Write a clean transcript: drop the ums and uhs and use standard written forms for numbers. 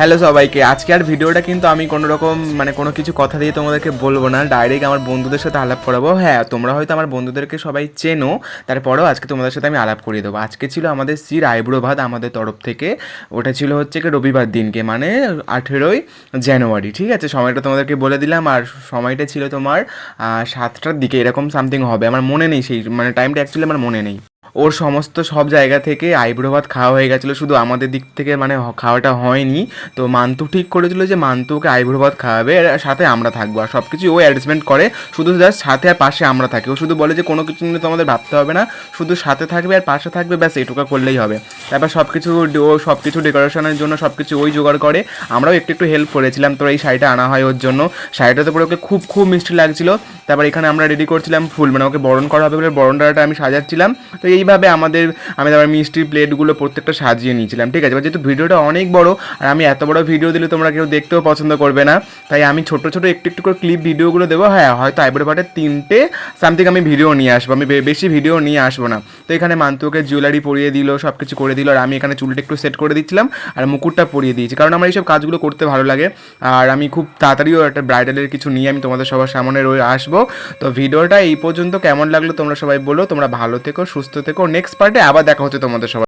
Hello সবাইকে। আজকে আর ভিডিওটা কিন্তু আমি কোনো রকম কোনো কিছু কথা দিয়ে তোমাদেরকে বলবো না, ডাইরেক্ট আমার বন্ধুদের সাথে আলাপ করাবো। হ্যাঁ, তোমরা হয়তো আমার বন্ধুদেরকে সবাই চেনো, তারপরেও আজকে তোমাদের সাথে আমি আলাপ করিয়ে দেবো। আজকে ছিল আমাদের সির আইব্রো ভাত আমাদের তরফ থেকে। ওটা ছিল হচ্ছে কি রবিবার দিনকে, মানে 18ই জানুয়ারি। ঠিক আছে, সময়টা তোমাদেরকে বলে দিলাম। আর সময়টা ছিল তোমার 7টার দিকে এরকম সামথিং হবে, আমার মনে নেই সেই টাইমটা, অ্যাকচুয়ালি আমার মনে নেই। ওর সমস্ত সব জায়গা থেকে আইব্রো ভাত খাওয়া হয়ে গেছিলো, শুধু আমাদের দিক থেকে খাওয়াটা হয়নি। তো মান্তু ঠিক করেছিল যে মান্তুকে আইব্রো ভাত খাওয়াবে, আর সাথে আমরা থাকবো, আর সব কিছু ও অ্যারেঞ্জমেন্ট করে। শুধু জাস্ট সাথে আর পাশে আমরা থাকি। ও শুধু বলে যে কোনো কিছু নিয়ে তো আমাদের ভাবতে হবে না, শুধু সাথে থাকবে আর পাশে থাকবে, ব্যাস এটুকু করলেই হবে। তারপর সব কিছু ডেকোরেশনের জন্য সব কিছু ওই জোগাড় করে, আমরাও একটু একটু হেল্প করেছিলাম। তো এই শাড়িটা আনা হয় ওর জন্য। শাড়িটাতে পরে ওকে খুব খুব মিষ্টি লাগছিলো। তারপর এখানে আমরা রেডি করছিলাম ফুল, ওকে বরণ করা হবে বলে বরণ ডালাটা আমি সাজাচ্ছিলাম। তো এইভাবে আমি তারপর মিষ্টির প্লেটগুলো প্রত্যেকটা সাজিয়ে নিয়েছিলাম। ঠিক আছে, যেহেতু ভিডিওটা অনেক বড়, আর আমি এত বড় ভিডিও দিলে তোমরা কেউ দেখতেও পছন্দ করবে না, তাই আমি ছোটো ছোটো একটু একটু করে ক্লিপ ভিডিওগুলো দেবো। হ্যাঁ, হয়তো আইব্রো ভাটের 3টে সামথিং আমি ভিডিও নিয়ে আসবো, আমি বেশি ভিডিও নিয়ে আসবো না। তো এখানে মান্তুকে জুয়েলারি পরিয়ে দিল, সব কিছু করে দিল, আর আমি এখানে চুলটা একটু সেট করে দিচ্ছিলাম আর মুকুটটা পরিয়ে দিয়েছি, কারণ আমার এইসব কাজগুলো করতে ভালো লাগে। আর আমি খুব তাড়াতাড়িও একটা ব্রাইডালের কিছু নিয়ে আমি তোমাদের সবার সামনে আসবো। তো ভিডিওটা এই পর্যন্ত কেমন লাগলো তোমরা সবাই বলো। তোমরা ভালো থেকো, সুস্থ থেকো। নেক্সট পার্টে আবার দেখা হচ্ছে তোমাদের সবার।